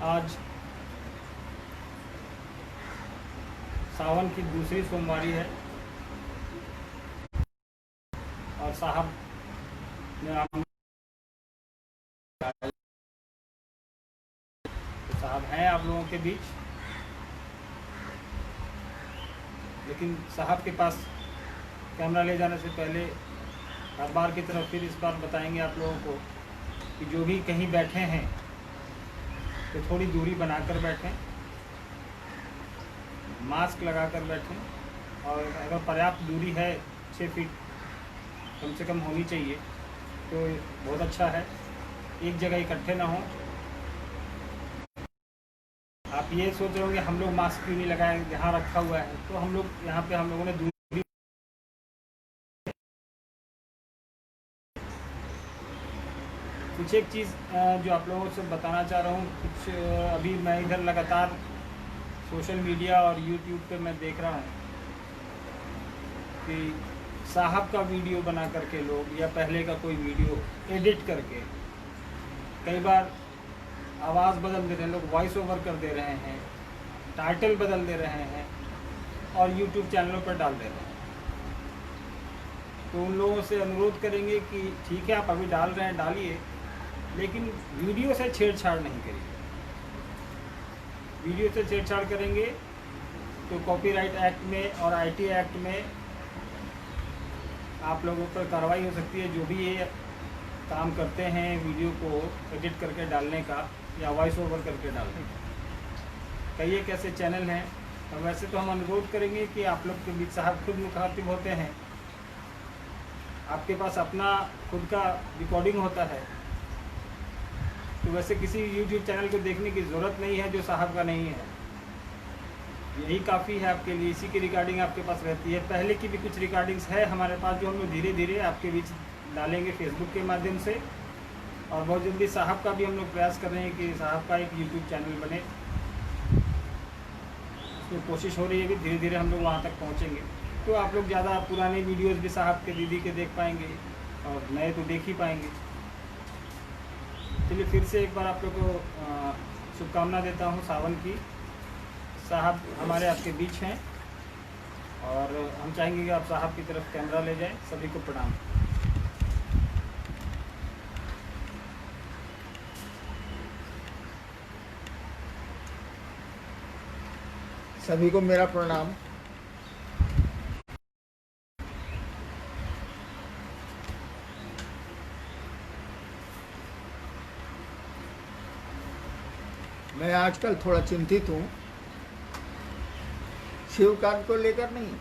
आज सावन की दूसरी सोमवारी है और साहब ने साहब हैं आप लोगों के बीच, लेकिन साहब के पास कैमरा ले जाने से पहले हर बार की तरह फिर इस बार बताएंगे आप लोगों को कि जो भी कहीं बैठे हैं तो थोड़ी दूरी बनाकर बैठें, मास्क लगाकर बैठें और अगर पर्याप्त दूरी है 6 फीट कम से कम होनी चाहिए तो बहुत अच्छा है। एक जगह इकट्ठे ना हों। आप ये सोच रहे होंगे हम लोग मास्क क्यों नहीं लगाए, यहाँ रखा हुआ है, तो हम लोग यहाँ पे हम लोगों ने दूरी कुछ एक चीज़ जो आप लोगों से बताना चाह रहा हूँ। कुछ अभी मैं इधर लगातार सोशल मीडिया और यूट्यूब पे मैं देख रहा हूँ कि साहब का वीडियो बना करके लोग या पहले का कोई वीडियो एडिट करके कई बार आवाज़ बदल दे रहे हैं, लोग वॉइस ओवर कर दे रहे हैं, टाइटल बदल दे रहे हैं और यूट्यूब चैनलों पर डाल दे रहे हैं। तो उन लोगों से अनुरोध करेंगे कि ठीक है आप अभी डाल रहे हैं डालिए, लेकिन वीडियो से छेड़छाड़ नहीं करिए। वीडियो से छेड़छाड़ करेंगे तो कॉपीराइट एक्ट में और आईटी एक्ट में आप लोगों पर कार्रवाई हो सकती है। जो भी ये काम करते हैं वीडियो को एडिट करके डालने का या वॉइस ओवर करके डालने का, कई एक ऐसे चैनल हैं। और वैसे तो हम अनुरोध करेंगे कि आप लोग के बीच साहब खुद मुखातिब होते हैं, आपके पास अपना खुद का रिकॉर्डिंग होता है, तो वैसे किसी यूट्यूब चैनल को देखने की ज़रूरत नहीं है जो साहब का नहीं है। यही काफ़ी है आपके लिए, इसी की रिकॉर्डिंग आपके पास रहती है। पहले की भी कुछ रिकॉर्डिंग्स है हमारे पास जो हम लोग धीरे धीरे आपके बीच डालेंगे फेसबुक के माध्यम से। और बहुत जल्दी साहब का भी हम लोग प्रयास कर रहे हैं कि साहब का एक यूट्यूब चैनल बने, उसमें कोशिश हो रही है कि धीरे धीरे हम लोग वहाँ तक पहुँचेंगे। तो आप लोग ज़्यादा पुराने वीडियोज़ भी साहब के दीदी के देख पाएंगे और नए तो देख ही पाएंगे। चलिए फिर से एक बार आप लोग को शुभकामना देता हूँ सावन की। साहब हमारे आपके बीच हैं और हम चाहेंगे कि आप साहब की तरफ कैमरा ले जाएं। सभी को प्रणाम। सभी को मेरा प्रणाम। मैं आजकल थोड़ा चिंतित हूँ, शिव कांड को लेकर नहीं,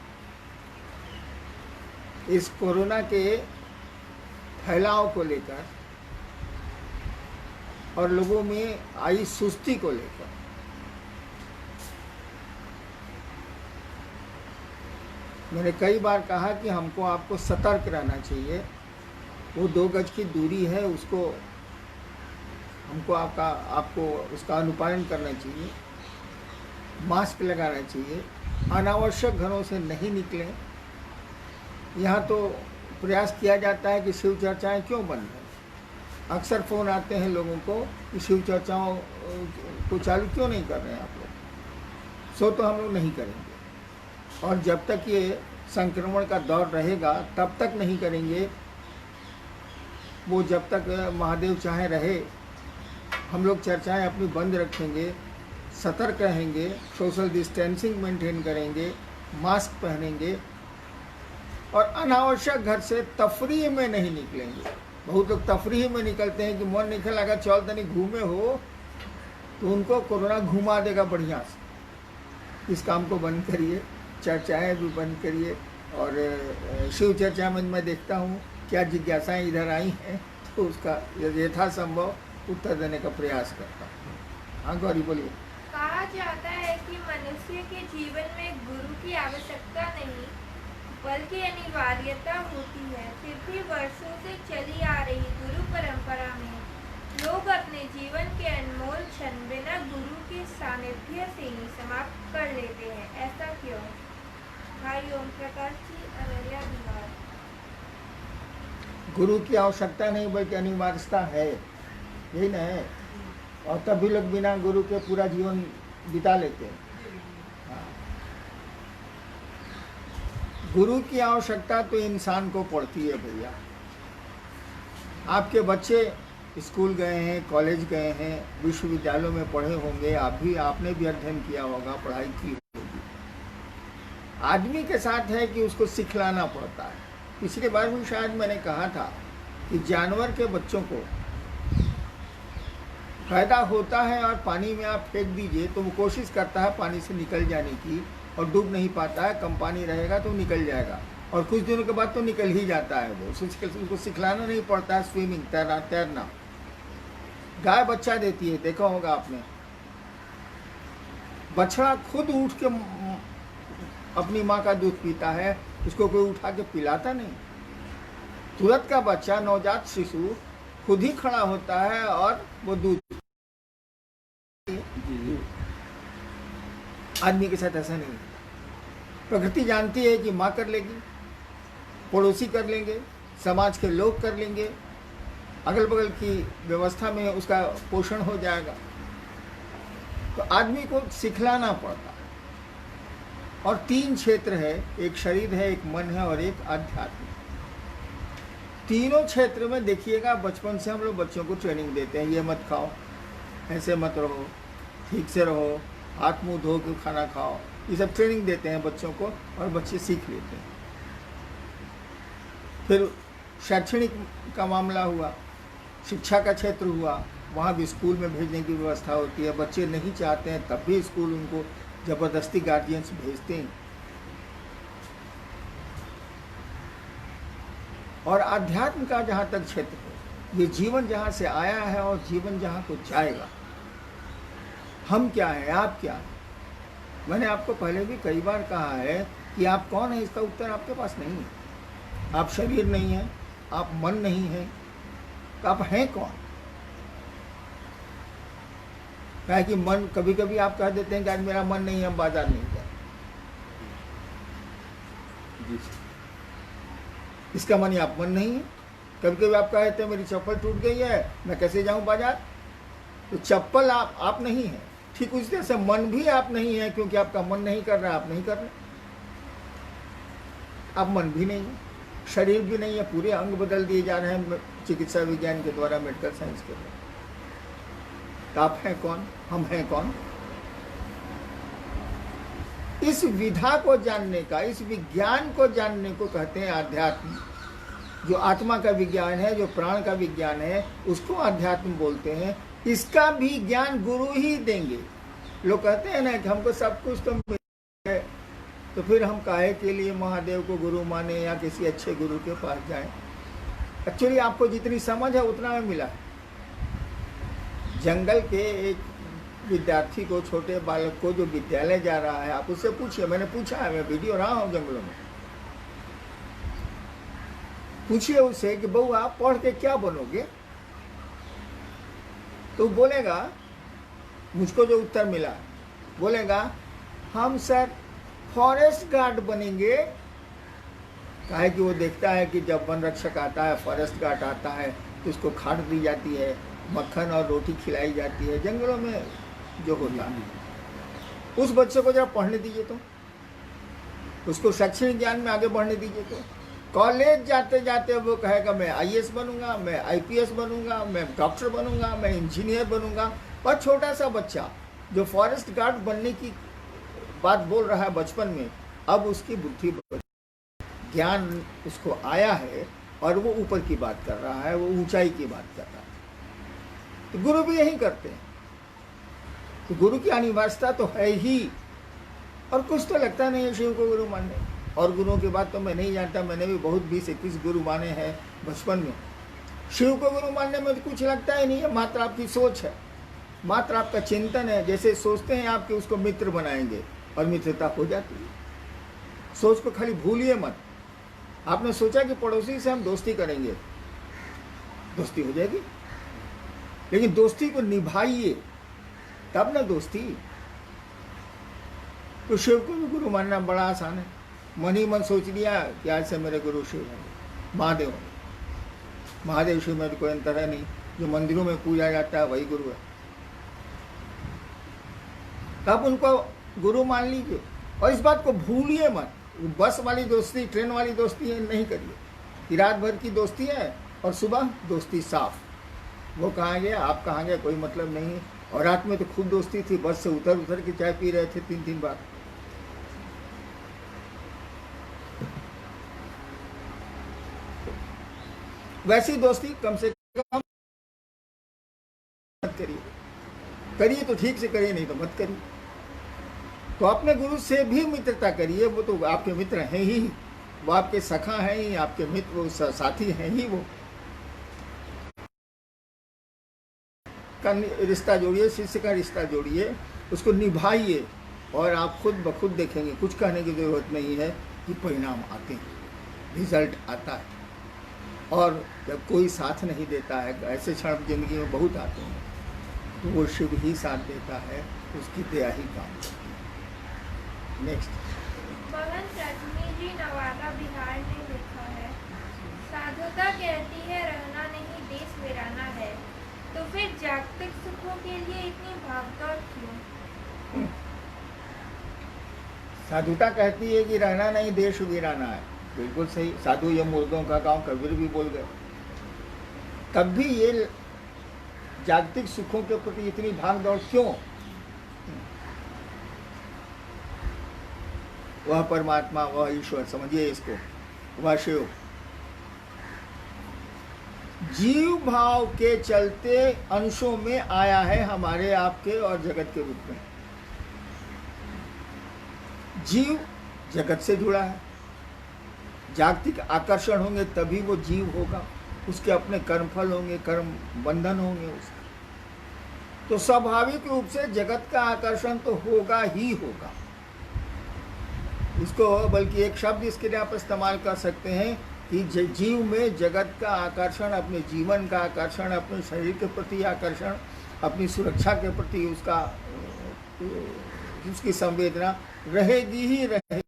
इस कोरोना के फैलाव को लेकर और लोगों में आई सुस्ती को लेकर। मैंने कई बार कहा कि हमको आपको सतर्क रहना चाहिए। वो 2 गज की दूरी है, उसको हमको आपको उसका अनुपालन करना चाहिए, मास्क लगाना चाहिए, अनावश्यक घरों से नहीं निकलें। यहाँ तो प्रयास किया जाता है कि शिव चर्चाएँ क्यों बंद हैं। अक्सर फ़ोन आते हैं लोगों को कि शिव चर्चाओं को चालू क्यों नहीं कर रहे हैं आप लोग। सो तो हम लोग नहीं करेंगे, और जब तक ये संक्रमण का दौर रहेगा तब तक नहीं करेंगे। वो जब तक महादेव चाहे रहे, हम लोग चर्चाएं अपनी बंद रखेंगे, सतर्क रहेंगे, सोशल डिस्टेंसिंग मेंटेन करेंगे, मास्क पहनेंगे और अनावश्यक घर से तफरीह में नहीं निकलेंगे। बहुत लोग तफरीह में निकलते हैं कि मन निकल लगा चल तनी घूमे हो, तो उनको कोरोना घुमा देगा बढ़िया से। इस काम को बंद करिए, चर्चाएं भी बंद करिए। और शिव चर्चा में मैं देखता हूँ क्या जिज्ञासाएं इधर आई हैं, तो उसका यथासंभव उत्तर देने का प्रयास करता हूँ। हाँ गौरी बोलिए। कहा जाता है कि मनुष्य के जीवन में गुरु की आवश्यकता नहीं बल्कि अनिवार्यता होती है। फिर भी वर्षों से चली आ रही गुरु परंपरा में लोग अपने जीवन के अनमोल क्षण बिना गुरु के सानिध्य से ही समाप्त कर लेते हैं। ऐसा क्यों? भाई ओम प्रकाश जी, अररिया, बिहार। गुरु की आवश्यकता नहीं बल्कि अनिवार्यता है, यही ना है। और तब भी लोग बिना गुरु के पूरा जीवन बिता लेते हैं। हाँ। गुरु की आवश्यकता तो इंसान को पड़ती है भैया। आपके बच्चे स्कूल गए हैं, कॉलेज गए हैं, विश्वविद्यालयों में पढ़े होंगे, आपने भी अध्ययन किया होगा, पढ़ाई की होगी। आदमी के साथ है कि उसको सिखलाना पड़ता है। पिछली बार भी शायद मैंने कहा था कि जानवर के बच्चों को फायदा होता है और पानी में आप फेंक दीजिए तो वो कोशिश करता है पानी से निकल जाने की, और डूब नहीं पाता है। कम पानी रहेगा तो निकल जाएगा, और कुछ दिनों के बाद तो निकल ही जाता है वो। उसको सिखलाना नहीं पड़ता है स्विमिंग, तैरना। गाय बच्चा देती है, देखा होगा आपने। बछड़ा खुद उठ के अपनी माँ का दूध पीता है, उसको कोई उठा के पिलाता नहीं। तुरंत का बच्चा, नवजात शिशु खुद ही खड़ा होता है और वो दूध। आदमी के साथ ऐसा नहीं। प्रकृति जानती है कि माँ कर लेगी, पड़ोसी कर लेंगे, समाज के लोग कर लेंगे, अगल बगल की व्यवस्था में उसका पोषण हो जाएगा। तो आदमी को सिखलाना पड़ता है। और 3 क्षेत्र है, एक शरीर है, एक मन है और एक आध्यात्म। तीनों क्षेत्र में देखिएगा, बचपन से हम लोग बच्चों को ट्रेनिंग देते हैं, ये मत खाओ, ऐसे मत रहो, ठीक से रहो, हाथ मुंह धो के खाना खाओ। ये सब ट्रेनिंग देते हैं बच्चों को और बच्चे सीख लेते हैं। फिर शैक्षणिक का मामला हुआ, शिक्षा का क्षेत्र हुआ, वहाँ भी स्कूल में भेजने की व्यवस्था होती है। बच्चे नहीं चाहते हैं तब भी स्कूल उनको ज़बरदस्ती गार्जियंस भेजते हैं। और आध्यात्म का जहाँ तक क्षेत्र है, ये जीवन जहाँ से आया है और जीवन जहाँ को जाएगा। हम क्या हैं, आप क्या हैं? मैंने आपको पहले भी कई बार कहा है कि आप कौन है, इसका उत्तर आपके पास नहीं है। आप शरीर नहीं हैं, आप मन नहीं हैं, तो आप हैं कौन? क्या कि मन, कभी कभी आप कह देते हैं कि आज मेरा मन नहीं है, हम बाजार नहीं गए। इसका मानी आप मन नहीं है। कभी कभी आप कहते हैं मेरी चप्पल टूट गई है, मैं कैसे जाऊं बाजार? तो चप्पल आप नहीं है। ठीक उसी तरह से मन भी आप नहीं है, क्योंकि आपका मन नहीं कर रहा, आप नहीं कर रहे। आप मन भी नहीं है, शरीर भी नहीं है, पूरे अंग बदल दिए जा रहे हैं चिकित्सा विज्ञान के द्वारा, मेडिकल साइंस के द्वारा। तो आप हैं कौन, हम हैं कौन? इस विधा को जानने का, इस विज्ञान को जानने को कहते हैं आध्यात्म। जो आत्मा का विज्ञान है, जो प्राण का विज्ञान है, उसको आध्यात्म बोलते हैं। इसका भी ज्ञान गुरु ही देंगे। लोग कहते हैं ना कि हमको सब कुछ तो मिल है, तो फिर हम काहे के लिए महादेव को गुरु माने या किसी अच्छे गुरु के पास जाएं? एक्चुअली आपको जितनी समझ है उतना में मिला है। जंगल के एक विद्यार्थी को, छोटे बालक को जो विद्यालय जा रहा है, आप उससे पूछिए। मैंने पूछा है, मैं वीडियो रहा हूँ जंगलों में। पूछिए उससे कि बहू आप पढ़ के क्या बनोगे? तो बोलेगा, मुझको जो उत्तर मिला, बोलेगा हम सर फॉरेस्ट गार्ड बनेंगे। काहे कि वो देखता है कि जब वन रक्षक आता है, फॉरेस्ट गार्ड आता है, तो उसको खाद दी जाती है, मक्खन और रोटी खिलाई जाती है, जंगलों में जो होता है। उस बच्चे को जरा पढ़ने दीजिए, तो उसको शैक्षणिक ज्ञान में आगे बढ़ने दीजिए। तो कॉलेज जाते जाते वो कहेगा मैं आईएएस बनूंगा, मैं आईपीएस बनूंगा, मैं डॉक्टर बनूंगा, मैं इंजीनियर बनूंगा। और छोटा सा बच्चा जो फॉरेस्ट गार्ड बनने की बात बोल रहा है बचपन में, अब उसकी बुद्धि, ज्ञान उसको आया है और वो ऊपर की बात कर रहा है, वो ऊंचाई की बात कर रहा है। तो गुरु भी यही करते हैं। तो गुरु की अनिवार्यता तो है ही। और कुछ तो लगता नहीं है शिव को गुरु मानने। और गुरुओं की बात तो मैं नहीं जानता, मैंने भी बहुत 20-21 गुरु माने हैं बचपन में। शिव को गुरु मानने में तो कुछ लगता ही नहीं है, मात्र आपकी सोच है, मात्र आपका चिंतन है। जैसे सोचते हैं आप कि उसको मित्र बनाएंगे और मित्रता हो जाती है। सोच को खाली भूलिए मत। आपने सोचा कि पड़ोसी से हम दोस्ती करेंगे, दोस्ती हो जाएगी, लेकिन दोस्ती को निभाइए तब ना दोस्ती। तो शिव को भी गुरु मानना बड़ा आसान है। मन ही मन सोच लिया कि आज से मेरे गुरु शिव हैं, महादेव। महादेव शिव में कोई अंतर है नहीं। जो मंदिरों में पूजा जाता है वही गुरु है। तब उनको गुरु मान लीजिए। और इस बात को भूलिए मत, बस वाली दोस्ती, ट्रेन वाली दोस्ती नहीं करिए कि रात भर की दोस्ती है और सुबह दोस्ती साफ। वो कहाँ गया, आप कहाँ गए, कोई मतलब नहीं है। और रात में तो खूब दोस्ती थी, बस से उतर उतर के चाय पी रहे थे 3-3 बार। वैसी दोस्ती कम से कम मत करिए, करिए तो ठीक से करिए, नहीं तो मत करिए। तो अपने गुरु से भी मित्रता करिए, वो तो आपके मित्र हैं ही, वो आपके सखा हैं ही, आपके मित्र, वो साथी हैं ही। वो का रिश्ता जोड़िए, शिष्य का रिश्ता जोड़िए, उसको निभाइए और आप खुद ब खुद देखेंगे, कुछ कहने की जरूरत नहीं है कि परिणाम आते हैं, रिजल्ट आता है। और जब कोई साथ नहीं देता है, ऐसे क्षण जिंदगी में बहुत आते हैं, तो वो शिव ही साथ देता है, उसकी दया ही काम करती है। नेक्स्ट, बहन रजनी जी नवादा बिहार ने लिखा है, साधुता कहती है रहना नहीं देश वीराना है, तो फिर जागतिक सुखों के लिए इतनी भागदौड़ क्यों? साधुता कहती है कि रहना नहीं देश वीराना है। बिल्कुल सही, साधु ये मुर्दों का गांव, कबीर भी बोल गए। तब भी ये जागतिक सुखों के प्रति इतनी भाग दौड़ क्यों? वह परमात्मा, वह ईश्वर, समझिए इसको, वह शिव जीव भाव के चलते अंशों में आया है हमारे आपके और जगत के रूप में। जीव जगत से जुड़ा है, जागतिक आकर्षण होंगे तभी वो जीव होगा, उसके अपने कर्मफल होंगे, कर्म बंधन होंगे उसके। तो स्वाभाविक रूप से जगत का आकर्षण तो होगा ही होगा। इसको बल्कि एक शब्द इसके लिए आप इस्तेमाल कर सकते हैं कि जीव में जगत का आकर्षण, अपने जीवन का आकर्षण, अपने शरीर के प्रति आकर्षण, अपनी सुरक्षा के प्रति उसकी संवेदना रहेगी ही रहेगी।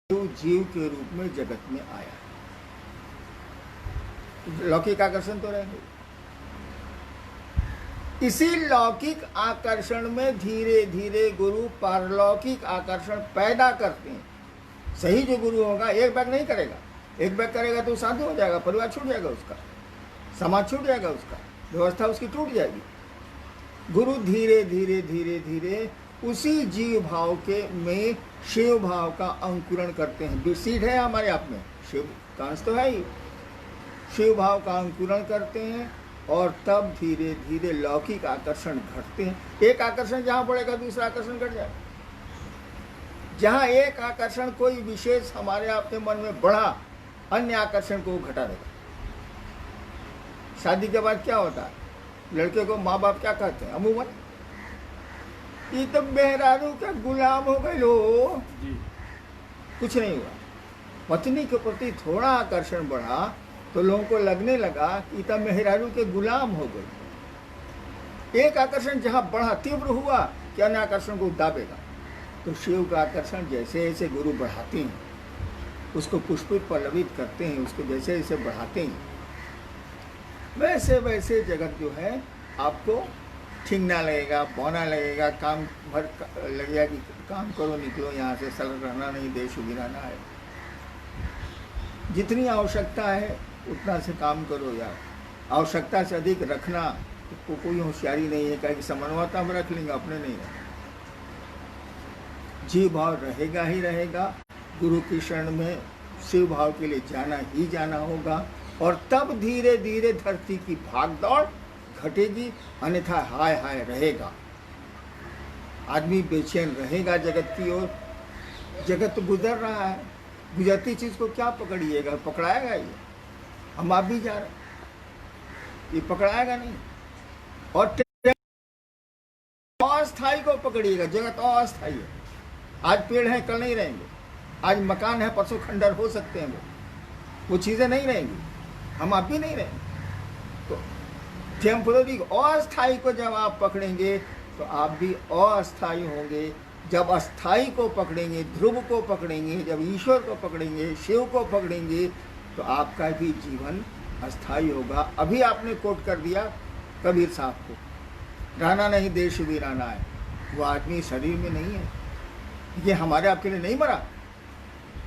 जीव के रूप में जगत में आया, लौकिक आकर्षण तो रहेंगे। इसी लौकिक आकर्षण में धीरे धीरे गुरु पारलौकिक आकर्षण पैदा करते हैं। सही जो गुरु होगा एक बैग नहीं करेगा, एक बैग करेगा तो साधु हो जाएगा, परिवार छूट जाएगा उसका, समाज छूट जाएगा उसका, व्यवस्था उसकी टूट जाएगी। गुरु धीरे धीरे धीरे धीरे उसी जीव भाव के में शिव भाव का अंकुरण करते हैं। सीड है हमारे आप में, शिव का अंश तो है ही, शिव भाव का अंकुरण करते हैं और तब धीरे धीरे लौकिक आकर्षण घटते हैं। एक आकर्षण जहाँ बढ़ेगा दूसरा आकर्षण घट जाएगा। जहाँ एक आकर्षण कोई विशेष हमारे आपके मन में बढ़ा, अन्य आकर्षण को घटा देगा। शादी के बाद क्या होता है, लड़के को माँ बाप क्या कहते हैं अमूमन, ये तो मेहरारू का गुलाम हो गए लो। कुछ नहीं हुआ, पत्नी के प्रति थोड़ा आकर्षण बढ़ा तो लोगों को लगने लगा कि तब मेहरारू के गुलाम हो गए। एक आकर्षण जहाँ बढ़ा, तीव्र हुआ, क्या अन्य आकर्षण को दाबेगा। तो शिव का आकर्षण जैसे जैसे गुरु बढ़ाते हैं, उसको पुष्पित पल्लवित करते हैं, उसको जैसे जैसे बढ़ाते हैं, वैसे वैसे जगत जो है आपको ठिंगना लगेगा, पौना लगेगा, काम भर लगेगा कि काम करो, निकलो यहाँ से, सरल रहना नहीं देश गिराना है। जितनी आवश्यकता है उतना से काम करो यार, आवश्यकता से अधिक रखना तो कोई होशियारी नहीं है, क्या कि समन्वयता हम रख लेंगे, अपने नहीं है। जीव भाव रहेगा ही रहेगा, गुरु की शरण में शिव भाव के लिए जाना ही जाना होगा, और तब धीरे धीरे धरती की भागदौड़ घटेगी, अन्यथा हाय हाय रहेगा। आदमी बेचैन रहेगा जगत की ओर। जगत तो गुजर रहा है, गुजरती चीज को क्या पकड़िएगा, पकड़ाएगा ये? हम आप भी जा रहे हैं, ये पकड़ाएगा नहीं। और अस्थाई को पकड़िएगा, जगत अस्थाई है। आज पेड़ है कल नहीं रहेंगे, आज मकान है परसों खंडर हो सकते हैं, वो चीजें नहीं रहेंगी, हम आप भी नहीं रहेंगे। तो टेम्पोररी अस्थाई को जब आप पकड़ेंगे तो आप भी अस्थाई होंगे। जब अस्थाई को पकड़ेंगे, ध्रुव को पकड़ेंगे, जब ईश्वर को पकड़ेंगे, शिव को पकड़ेंगे, तो आपका भी जीवन अस्थाई होगा। अभी आपने कोट कर दिया कबीर साहब को, रहना नहीं देश वीराना है। वो आदमी शरीर में नहीं है। ये हमारे आपके लिए नहीं मरा।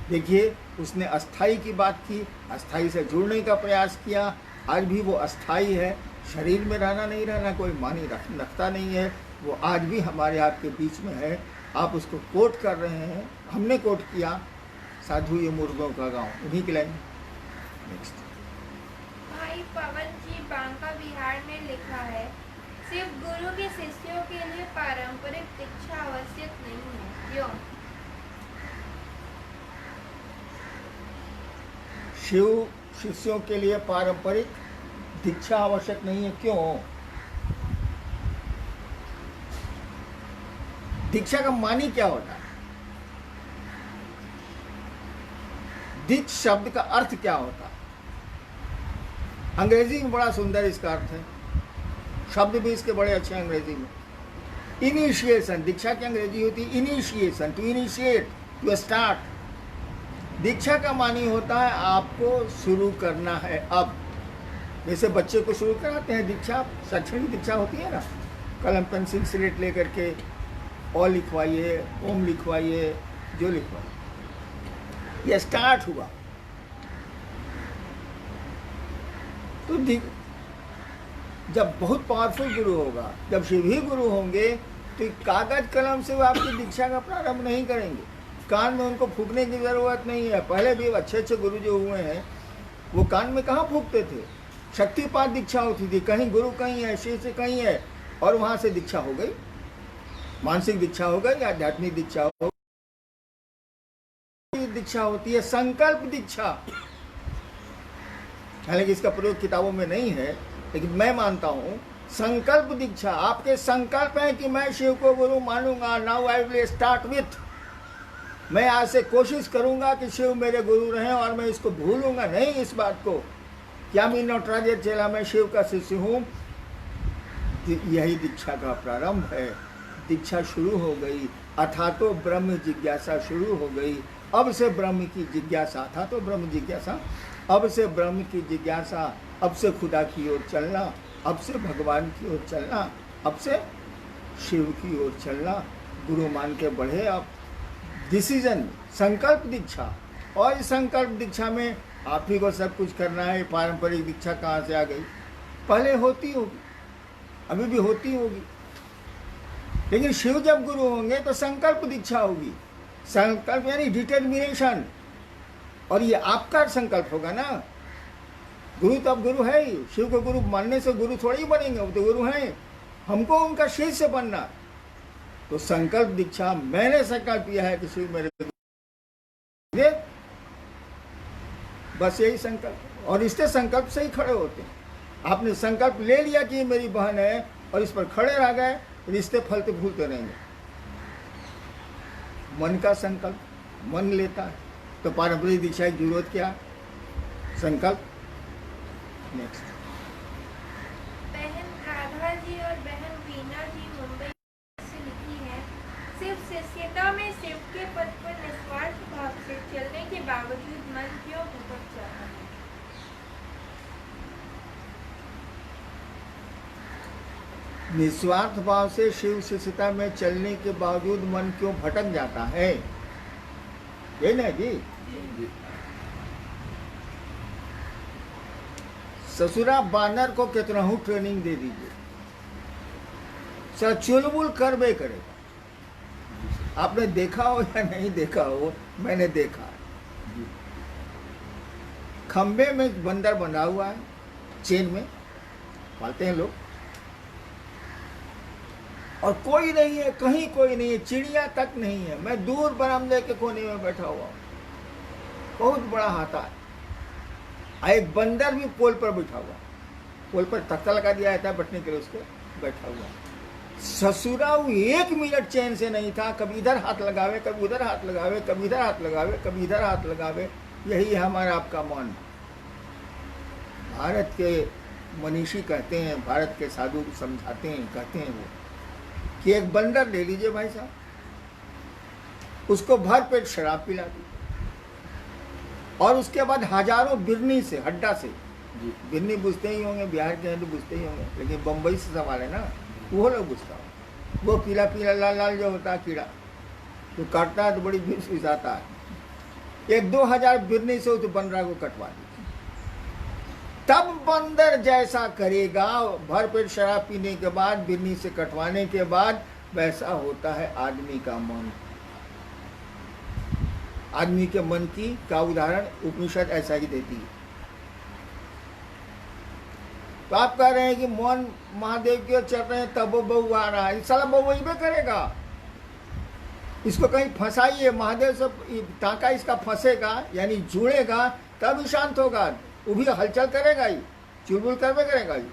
देखिए, उसने अस्थाई की बात की, अस्थाई से जुड़ने का प्रयास किया। आज भी वो अस्थाई है, शरीर में रहना नहीं रहना कोई मानी रखता नहीं है। वो आज भी हमारे आपके बीच में है। आप उसको कोट कर रहे हैं, हमने कोट किया, साधु ये मुर्गों का गांव, उन्हीं की लाइन। नेक्स्ट। भाई पवन जी बांका बिहार ने लिखा है, सिर्फ गुरु के शिष्यों के लिए पारंपरिक दीक्षा आवश्यक नहीं है, क्यों? शिव शिष्यों के लिए पारंपरिक दीक्षा आवश्यक नहीं है, क्यों? दीक्षा का मानी क्या होता है? दीक्ष शब्द का अर्थ क्या होता है? अंग्रेजी में बड़ा सुंदर इसका अर्थ है, शब्द भी इसके बड़े अच्छे अंग्रेजी में। इनिशिएशन, दीक्षा की अंग्रेजी होती है initiation, to initiate, to start. दीक्षा का मानी होता है आपको शुरू करना है। अब जैसे बच्चे को शुरू कराते हैं दीक्षा, शैक्षणिक दीक्षा होती है ना, कलम पेंसिल स्लेट लेकर के ओ लिखवाइए, ओम लिखवाइए, जो लिखवाइए, ये स्टार्ट हुआ। तो जब बहुत पावरफुल गुरु होगा, जब शिव ही गुरु होंगे, तो कागज कलम से वो आपकी दीक्षा का प्रारंभ नहीं करेंगे। कान में उनको फूकने की जरूरत नहीं है। पहले भी अच्छे अच्छे गुरु जो हुए हैं, वो कान में कहाँ फूकते थे? शक्तिपात दीक्षा होती थी, कहीं गुरु कहीं है, शिष्य कहीं है, और वहां से दीक्षा हो गई। मानसिक दीक्षा हो गई, आध्यात्मिक दीक्षा हो गई। दीक्षा होती है संकल्प दीक्षा। हालांकि इसका प्रयोग किताबों में नहीं है, लेकिन मैं मानता हूं संकल्प दीक्षा। आपके संकल्प है कि मैं शिव को गुरु मानूंगा। Now I will start with, मैं आज से कोशिश करूंगा कि शिव मेरे गुरु रहें और मैं इसको भूलूंगा नहीं इस बात को, क्या मैं नटराज चेला, मैं शिव का शिष्य हूं। यही दीक्षा का प्रारंभ है। दीक्षा शुरू हो गई, अथा तो ब्रह्म जिज्ञासा शुरू हो गई। अब से ब्रह्म की जिज्ञासा, था तो ब्रह्म जिज्ञासा, अब से ब्रह्म की जिज्ञासा, अब से खुदा की ओर चलना, अब से भगवान की ओर चलना, अब से शिव की ओर चलना। गुरु मान के बढ़े। अब डिसीजन, संकल्प दीक्षा। और इस संकल्प दीक्षा में आप ही को सब कुछ करना है। पारंपरिक दीक्षा कहाँ से आ गई? पहले होती होगी, अभी भी होती होगी, लेकिन शिव जब गुरु होंगे तो संकल्प दीक्षा होगी। संकल्प यानी डिटर्मिनेशन, और ये आपका संकल्प होगा ना। गुरु तो अब गुरु है ही, शिव को गुरु मानने से गुरु थोड़ी ही बनेंगे, वो तो गुरु हैं। हमको उनका शिष्य बनना। तो संकल्प दीक्षा, मैंने संकल्प किया है कि शिव मेरे गुरु, बस यही संकल्प। और इससे संकल्प से ही खड़े होते हैं। आपने संकल्प ले लिया कि ये मेरी बहन है और इस पर खड़े रह गए, रिश्ते फलते फूलते रहेंगे। मन का संकल्प मन लेता है, तो पारंपरिक दीक्षा की जरूरत क्या? संकल्प। नेक्स्ट। बहन राधा जी और बहन वीना जी मुंबई से लिखी है, सिर्फ शिष्यता में शिव के पद पर निस्वार्थ भाव से चलने के बावजूद मन क्यों भटक जाता है? निस्वार्थ भाव से शिव शिष्यता में चलने के बावजूद मन क्यों भटक जाता है? ये ना जी, ससुरा बानर को कितना हूं ट्रेनिंग दे दीजिए, सर चुलबुल कर बे करेगा। आपने देखा हो या नहीं देखा हो, मैंने देखा है। खंबे में बंदर बंधा हुआ है, चेन में पालते हैं लोग, और कोई नहीं है, कहीं कोई नहीं है, चिड़िया तक नहीं है। मैं दूर बरामदे के कोने में बैठा हुआ हूं, बहुत बड़ा हाथा है। एक बंदर भी पोल पर बैठा हुआ, पोल पर तख्ता लगा दिया था बैठने के लिए, उसको बैठा हुआ। ससुराऊ 1 मिनट चैन से नहीं था, कभी इधर हाथ लगावे, कभी उधर हाथ लगावे, कभी इधर हाथ लगावे, कभी इधर हाथ लगावे। यही है हमारा आपका मन। भारत के मनीषी कहते हैं, भारत के साधु समझाते हैं, कहते हैं वो कि एक बंदर ले लीजिए भाई साहब, उसको भर पेट शराब पिला दीजिए, और उसके बाद हजारों बिरनी से, हड्डा से, बिरनी बुझते ही होंगे, बिहार के हैं तो बुझते ही होंगे, लेकिन बम्बई से सवाल है ना, वो लोग बुझता हो, वो पीला पीला लाल लाल जो होता है कीड़ा, जो काटता है तो बड़ी विष आता है। 1-2 हजार बिरनी से तो बंदर को कटवा दी। तब बंदर जैसा करेगा, भर पेट शराब पीने के बाद, बिरनी से कटवाने के बाद, वैसा होता है आदमी का मन। आदमी के मन की का उदाहरण उपनिषद ऐसा ही देती है। तो आप कह रहे हैं कि मोहन महादेव के चल रहे हैं तब वो बहू आ रहा है, साला बहू वही पे करेगा। इसको कहीं फंसाइए, महादेव से टाका इसका फंसेगा यानी जुड़ेगा तब ही शांत होगा। वो भी हलचल करेगा ही, चुलबुल करवे करेगा ही।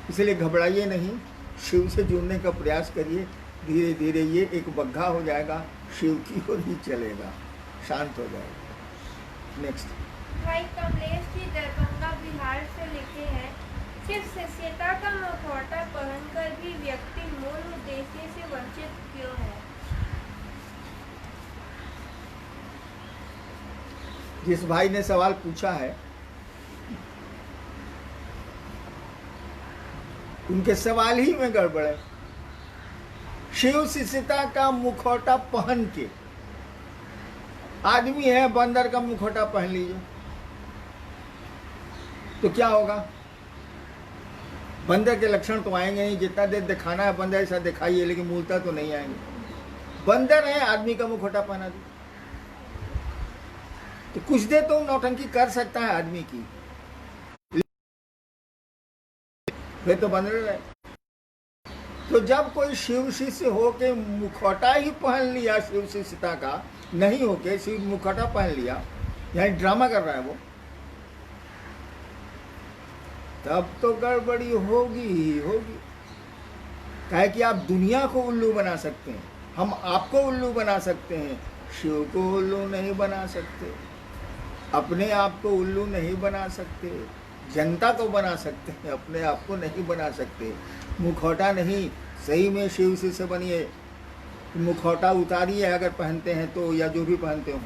इसलिए घबराइए नहीं, शिव से जुड़ने का प्रयास करिए। धीरे धीरे ये एक बग्घा हो जाएगा, शिव की ओर ही चलेगा, शांत हो जाएगा। नेक्स्ट भाई कमलेश जी दरभंगा बिहार से लिखे हैं, सिर्फ शिष्यता का मुखौटा पहनकर भी व्यक्ति मूल उद्देश्य से वंचित क्यों है? जिस भाई ने सवाल पूछा है उनके सवाल ही में गड़बड़ है। शिव शिष्यता का मुखौटा पहन के, आदमी है बंदर का मुखौटा पहन लीजिए तो क्या होगा? बंदर के लक्षण तो आएंगे नहीं, जितना देर दिखाना है बंदर ऐसा दिखाइए, लेकिन मूलता तो नहीं आएंगे। बंदर है, आदमी का मुखौटा पहना दी तो कुछ देर तो नौटंकी कर सकता है आदमी की, फिर तो बंदर है। तो जब कोई शिव शिष्य होके मुखौटा ही पहन लिया, शिव शिष्यता का नहीं होके शिव मुखौटा पहन लिया, यानी ड्रामा कर रहा है वो, तब तो गड़बड़ी होगी ही होगी। कहे कि आप दुनिया को उल्लू बना सकते हैं, हम आपको उल्लू बना सकते हैं, शिव को उल्लू नहीं बना सकते, अपने आप को उल्लू नहीं बना सकते, जनता को बना सकते हैं, अपने आप को नहीं बना सकते। मुखौटा नहीं, सही में शिव से बनिए, मुखौटा उतारिए अगर पहनते हैं तो, या जो भी पहनते हो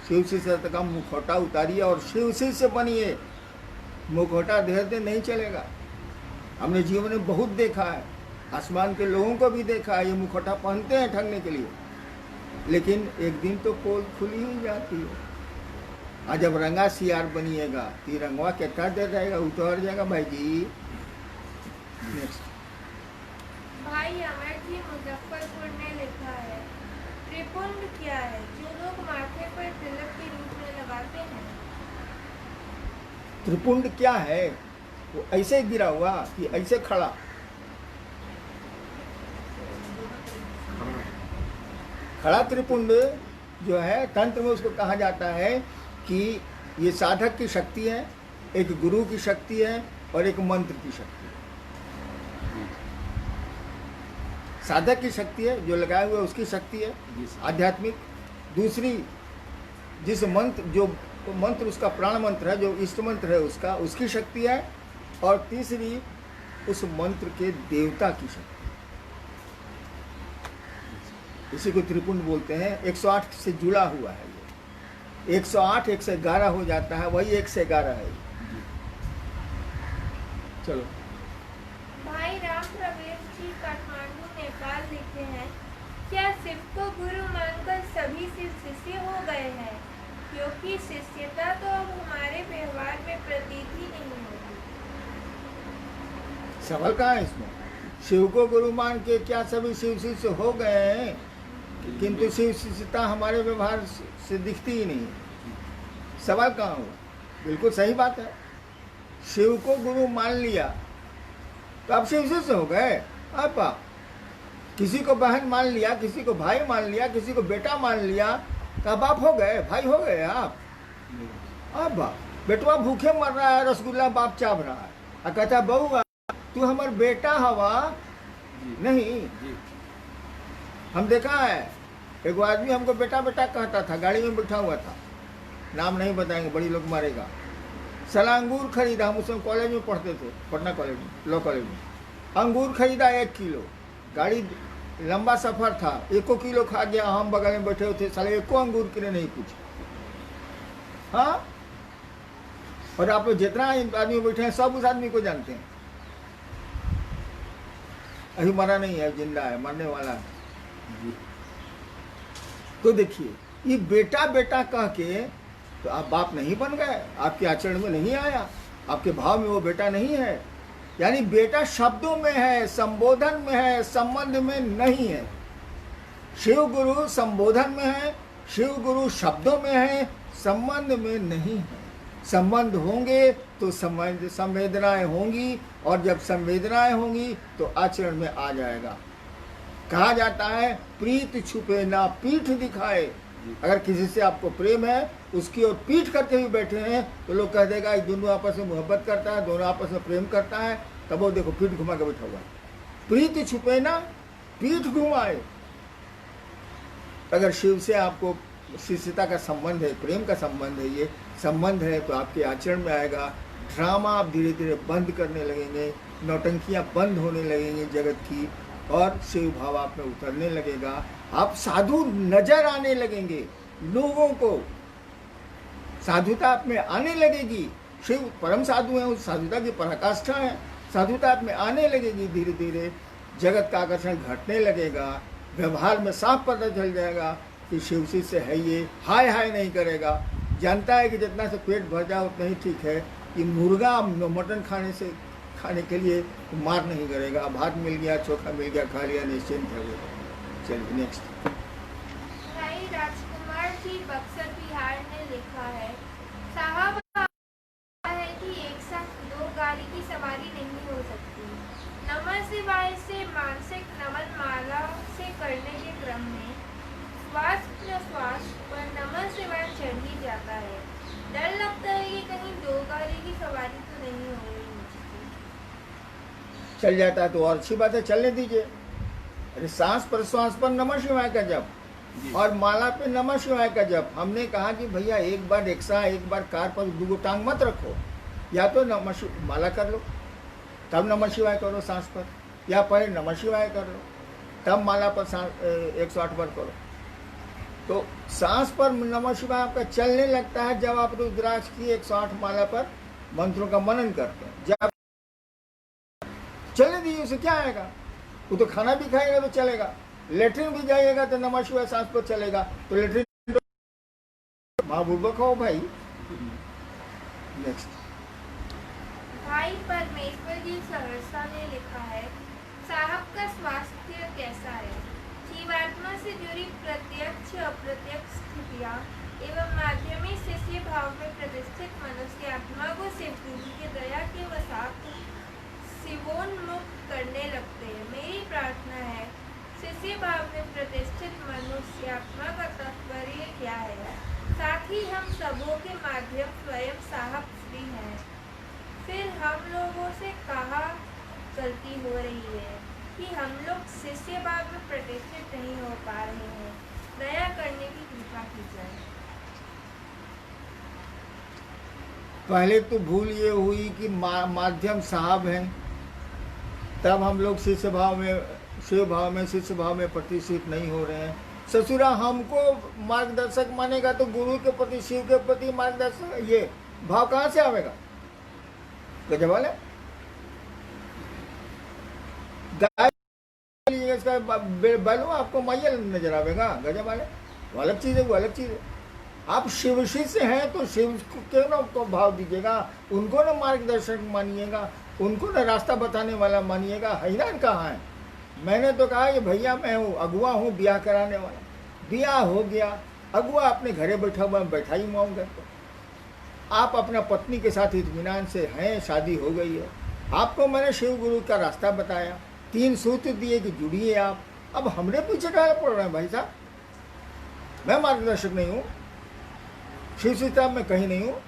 शिव से का मुखौटा उतारिए और शिव से बनिए। मुखौटा देहते नहीं चलेगा। हमने जीवन में बहुत देखा है, आसमान के लोगों को भी देखा है, ये मुखौटा पहनते हैं ठगने के लिए, लेकिन एक दिन तो पोल खुली ही जाती है। और जब रंगा सियार बनिएगा तो रंगवा कितना देर रहेगा, उतर जाएगा भाई जी। नेक्स्ट भाई अमर जी मुजफ्फरपुर ने लिखा है, त्रिपुंड क्या है जो लोग माथे पर तिलक के रूप में लगाते हैं? त्रिपुंड क्या है? वो ऐसे गिरा हुआ कि ऐसे खड़ा? खड़ा त्रिपुंड जो है तंत्र में उसको कहा जाता है कि ये साधक की शक्ति है, एक गुरु की शक्ति है और एक मंत्र की शक्ति है। साधक की शक्ति है, जो लगाए हुए उसकी शक्ति है आध्यात्मिक। दूसरी जिस मंत्र, जो मंत्र उसका प्राण मंत्र है, जो इष्ट मंत्र है उसका, उसकी शक्ति है। और तीसरी उस मंत्र के देवता की शक्ति, इसी को त्रिपुंड बोलते हैं। 108 से जुड़ा हुआ है ये, 108 111 हो जाता है, वही 111 है। चलो भाई राम प्रवेश जी काठमांडू नेपाल लिखे हैं, क्या शिव को गुरु मानकर सभी शिव शिष्य हो गए हैं? क्योंकि शिष्यता तो अब हमारे व्यवहार में प्रतीत ही नहीं होती। सवाल कहाँ है इसमें? शिव को गुरु मान के क्या सभी शिव शिष्य हो गए हैं? किंतु शिव शिष्यता हमारे व्यवहार से दिखती ही नहीं। सवाल कहाँ हुआ? बिल्कुल सही बात है। शिव को गुरु मान लिया तो आप शिव शिष्य हो गए। आपा किसी को बहन मान लिया, किसी को भाई मान लिया, किसी को बेटा मान लिया, तो अब आप हो गए, भाई हो गए आप। अब बेटवा भूखे मर रहा है, रसगुल्ला बाप चाप रहा है, और कहता बहू तू हमार बेटा हवा नहीं। हम देखा है, एक आदमी हमको बेटा बेटा कहता था, गाड़ी में बैठा हुआ था, नाम नहीं बताएंगे, बड़ी लोग मारेगा। साला अंगूर खरीदा, हम उसमें कॉलेज में पढ़ते थे, पटना कॉलेज में, लॉ कॉलेज में। अंगूर खरीदा 1 किलो, गाड़ी लंबा सफर था, 1 किलो खा गया। हम बगल में बैठे हुए थे, साले 1 अंगूर के लिए नहीं पूछे। हाँ, और आप लोग जितना आदमी बैठे हैं सब उस आदमी को जानते हैं। अभी मरा नहीं है, जिंदा है, मरने वाला है। तो देखिए, ये बेटा बेटा कह के तो आप बाप नहीं बन गए, आपके आचरण में नहीं आया, आपके भाव में वो बेटा नहीं है। यानी बेटा शब्दों में है, संबोधन में है, संबंध में नहीं है। शिव गुरु संबोधन में है, शिव गुरु शब्दों में है, संबंध में नहीं है। संबंध होंगे तो संवेदनाएं होंगी, और जब संवेदनाएं होंगी तो आचरण में आ जाएगा। कहा जाता है प्रीत छुपे ना पीठ दिखाए। अगर किसी से आपको प्रेम है, उसकी ओर पीठ करके भी बैठे हैं तो लोग कह देगा ये दोनों आपस में मोहब्बत करता है, दोनों आपस में प्रेम करता है, तब वो देखो पीठ घुमा के बैठा हुआ है। प्रीत छुपे ना पीठ घुमाए। अगर शिव से आपको शिष्यता का संबंध है, प्रेम का संबंध है, ये संबंध है, तो आपके आचरण में आएगा। ड्रामा आप धीरे धीरे बंद करने लगेंगे, नौटंकियां बंद होने लगेंगी जगत की, और शिव भाव आप में उतरने लगेगा। आप साधु नजर आने लगेंगे, लोगों को साधुता आप में आने लगेगी। शिव परम साधु हैं, उस साधुता की पराकाष्ठा है। साधुता आप में आने लगेगी, धीरे धीरे जगत का आकर्षण घटने लगेगा। व्यवहार में साफ पता चल जाएगा कि शिव से है ये, हाय हाय नहीं करेगा। जानता है कि जितना से पेट भर जाए उतना ही ठीक है, कि मुर्गा मटन खाने के लिए मार नहीं करेगा। भात मिल गया, चोखा मिल गया, खा लिया, निश्चिंत है वो। चलिए नेक्स्ट। भाई राजकुमार जी बक्सर बिहार ने लिखा है, साहब है कि एक साथ दो गाड़ी की सवारी नहीं हो सकती। नमः शिवाय से मानसिक नमन माला से करने के क्रम में श्वास प्रश्वास पर नमः शिवाय चढ़ ही जाता है। डर लगता है कि कहीं दो गाड़ी की सवारी तो नहीं हो रही मुझसे। चल जाता है तो और अच्छी बात है, चलने दीजिए। अरे सांस प्रश्वास पर नमः शिवाय का जप और माला पे नमः शिवाय का जप। हमने कहा कि भैया एक बार रिक्शा, एक बार कार पर दो टांग मत रखो, या तो माला कर लो तब नमः शिवाय करो सांस पर, या पहले नमः शिवाय कर लो तब माला पर 108 बार करो। तो सांस पर नमः शिवाय आपका चलने लगता है जब आप रुद्राक्ष की 108 माला पर मंत्रों का मनन करते हैं। जब चलने दीजिए, उसे क्या आएगा, वो तो खाना भी खाएगा तो चलेगा, लेटरिन भी जाइएगा तो नमः शिवाय सांस पर चलेगा। तो लेटरिन महाबूबक हो भाई। नेक्स्ट। भाई परमेश्वर जी सहरसा ने लिखा है, साहब का स्वास्थ्य कैसा है? जीवात्मा से जुड़ी प्रत्यक्ष अप्रत्यक्ष स्थितियाँ एवं माध्यमिक शिष्य भाव में प्रतिष्ठित मनुष्य आत्मा को शिव गुरु की दया के वसात शिवोन्मुक्त करने लगते हैं। मेरी प्रार्थना है, शिष्य भाव में प्रतिष्ठित मनुष्य आत्मा का तात्पर्य क्या है? साथ ही हम सबों के माध्यम स्वयं साहब श्री हैं। फिर हम लोगों से कहा गलती हो रही है कि हम लोग शिष्य भाव में प्रतिष्ठित नहीं हो पा रहे हैं। दया करने की कृपा की जाए। पहले तो भूल ये हुई कि माध्यम साहब हैं, तब हम लोग शिष्य भाव में शिष्य भाव में प्रतिष्ठित नहीं हो रहे हैं। ससुरा हमको मार्गदर्शक मानेगा तो गुरु के प्रति, शिव के प्रति मार्गदर्शक, ये भाव कहाँ से आवेगा? गजब वाले गाय इसका बैलो आपको मैया नजर आवेगा। गजब वाले, वो अलग चीज है, वो अलग चीज है। आप शिव से हैं तो शिव के ना तो भाव दीजिएगा, उनको ना मार्गदर्शक मानिएगा, उनको ना रास्ता बताने वाला मानिएगा। हैरान कहाँ है? मैंने तो कहा कि भैया मैं हूँ, अगुआ हूँ, ब्याह कराने वाला। ब्याह हो गया, अगुआ अपने घरे बैठा हुआ, बैठा ही माऊंगा। तो आप अपना पत्नी के साथ इत्मीनान से हैं, शादी हो गई है। आपको मैंने शिव गुरु का रास्ता बताया, 3 सूत्र दिए कि जुड़िए आप। अब हमने पीछे डाल पड़ रहे हैं भाई साहब। मैं मार्गदर्शक नहीं हूँ, शिव सीता में कहीं नहीं हूँ।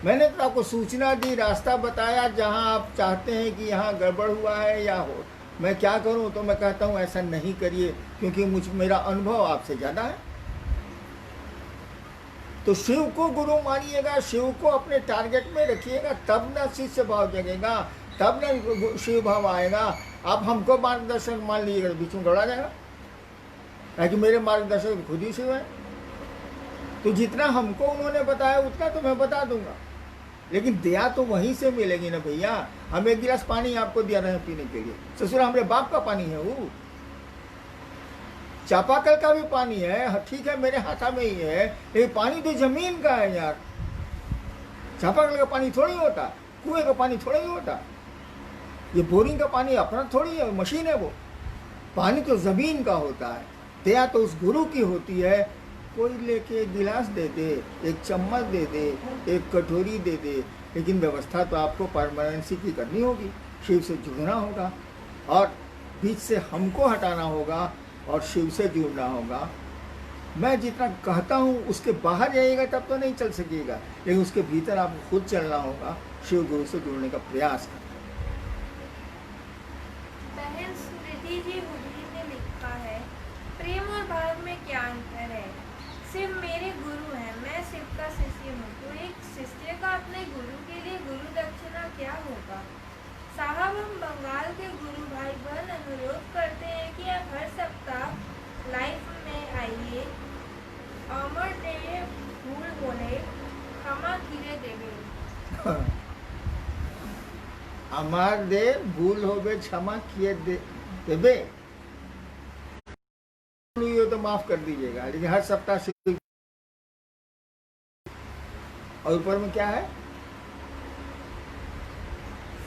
मैंने तो आपको सूचना दी, रास्ता बताया, जहाँ आप चाहते हैं कि यहाँ गड़बड़ हुआ है या हो। मैं क्या करूँ? तो मैं कहता हूँ ऐसा नहीं करिए, क्योंकि मेरा अनुभव आपसे ज़्यादा है। तो शिव को गुरु मानिएगा, शिव को अपने टारगेट में रखिएगा, तब ना शिष्य भाव जगेगा, तब ना शिव भाव आएगा। आप हमको मार्गदर्शक मान लीजिएगा तो बीच में गड़ा जाएगा, ताकि मेरे मार्गदर्शक खुद ही शिव है। तो जितना हमको उन्होंने बताया उतना तो मैं बता दूंगा। लेकिन दया तो वहीं से मिलेगी ना भैया। हम एक गिलास पानी आपको दिया रहे हैं पीने के लिए, ससुर हमारे बाप का पानी है वो, चापाकल का भी पानी है, ठीक है मेरे हाथा में ही है, लेकिन पानी तो जमीन का है यार। चापाकल का पानी थोड़ी होता, कुएं का पानी थोड़ा ही होता, ये बोरिंग का पानी अपना थोड़ी है, मशीन है वो। पानी तो जमीन का होता है। दया तो उस गुरु की होती है। कोई लेके एक गिलास दे दे, एक चम्मच दे दे, एक कटोरी दे दे, लेकिन व्यवस्था तो आपको परमानेंसी की करनी होगी, शिव से जुड़ना होगा और बीच से हमको हटाना होगा और शिव से जुड़ना होगा। मैं जितना कहता हूँ उसके बाहर जाइएगा तब तो नहीं चल सकिएगा, लेकिन उसके भीतर आपको खुद चलना होगा, शिव गुरु से जुड़ने का प्रयास करना। बहन स्मृति जी हुगली ने लिखा है, प्रेम और भाव में क्या अंतर है? शिव मेरे गुरु हैं, मैं शिव का शिष्य हूँ, तो एक शिष्य का अपने गुरु के लिए गुरु दक्षिणा क्या होगा? साहब हम बंगाल के गुरु भाई बहन अनुरोध करते हैं कि आप हर सप्ताह लाइफ में आइए। अमर देव भूल बोले क्षमा कीरे देवे। अमार दे भूल हो गए क्षमा किए देवे, तो माफ कर दीजिएगा, लेकिन हर सप्ताह शिव। और ऊपर में क्या है?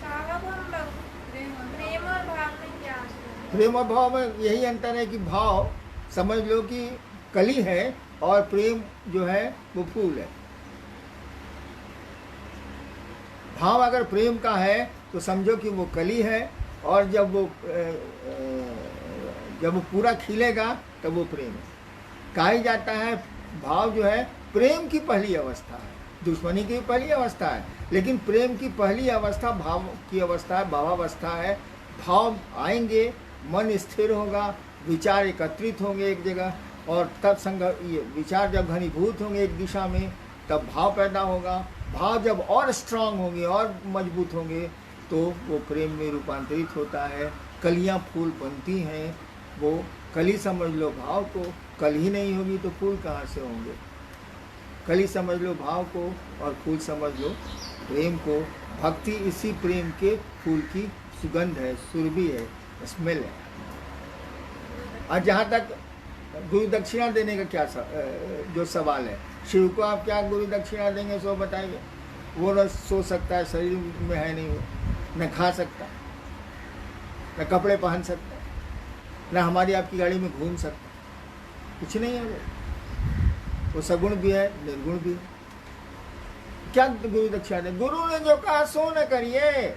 साहब हम प्रेम और भाव में क्या अंतर है? प्रेम और भाव में यही अंतर है कि भाव समझ लो कि कली है और प्रेम जो है वो फूल है। भाव अगर प्रेम का है तो समझो कि वो कली है, और जब वो पूरा खिलेगा तब वो प्रेम है। कहा ही जाता है भाव जो है प्रेम की पहली अवस्था है, दुश्मनी की पहली अवस्था है, लेकिन प्रेम की पहली अवस्था भाव की अवस्था है, भावावस्था है। भाव आएंगे, मन स्थिर होगा, विचार एकत्रित होंगे एक जगह, और तब विचार जब घनीभूत होंगे एक दिशा में तब भाव पैदा होगा। भाव जब और स्ट्रांग होंगे और मजबूत होंगे तो वो प्रेम में रूपांतरित होता है। कलियां फूल बनती हैं, वो कली समझ लो भाव को, कल ही नहीं होगी तो फूल कहाँ से होंगे। कली समझ लो भाव को और फूल समझ लो प्रेम को। भक्ति इसी प्रेम के फूल की सुगंध है, सुरभि है, स्मेल है। और जहाँ तक गुरु दक्षिणा देने का क्या जो सवाल है, शिव को आप क्या गुरु दक्षिणा देंगे सो बताइए। वो न सो सकता है, शरीर में है नहीं, वो न खा सकता, न कपड़े पहन सकता, न हमारी आपकी गाड़ी में घूम सकता, कुछ नहीं है वो सगुण भी है, निर्गुण भी है। क्या गुरु दक्षिणा दें? गुरु ने जो कहा सो न करिए।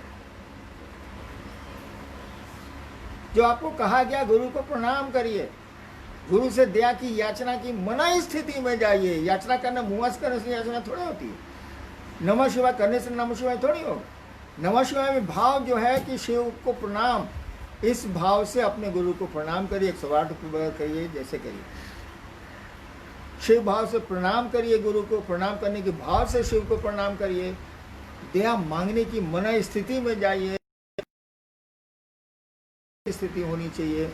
जो आपको कहा गया गुरु को प्रणाम करिए, गुरु से दया की याचना की मनाई स्थिति में जाइए। याचना करना, मुआस करने से याचना थोड़ी होती है। नमः शिवाय करने से नमः शिवाय थोड़ी होगा। नमः शिवाय में भाव जो है कि शिव को प्रणाम, इस भाव से अपने गुरु को प्रणाम करिए। 108 रुपये करिए, जैसे करिए, शिव भाव से प्रणाम करिए। गुरु को प्रणाम करने के भाव से शिव को प्रणाम करिए। दया मांगने की मनाई स्थिति में जाइए, स्थिति होनी चाहिए।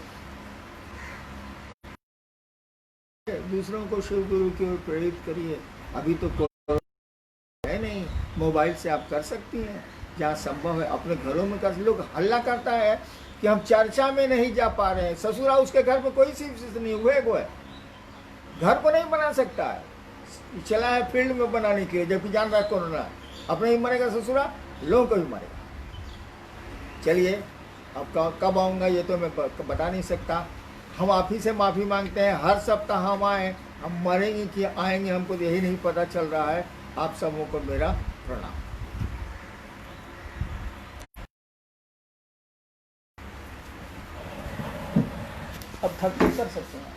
दूसरों को शिव गुरु की ओर प्रेरित करिए। अभी तो है नहीं, मोबाइल से आप कर सकती हैं, जहाँ संभव है अपने घरों में कर। लोग हल्ला करता है कि हम चर्चा में नहीं जा पा रहे हैं। ससुरा उसके घर में कोई शिव नहीं हुए को है, घर को नहीं बना सकता है, चला है फील्ड में बनाने के लिए, जबकि जान रहा है कोरोना है। अपने ही मरेगा ससुरा, लोगों को भी मरेगा। चलिए अब कब आऊँगा ये तो मैं बता नहीं सकता। हम आप ही से माफ़ी मांगते हैं। हर सप्ताह हम आए, हम मरेंगे कि आएंगे हमको यही नहीं पता चल रहा है। आप सबों को मेरा प्रणाम। अब थक कर सकते हैं।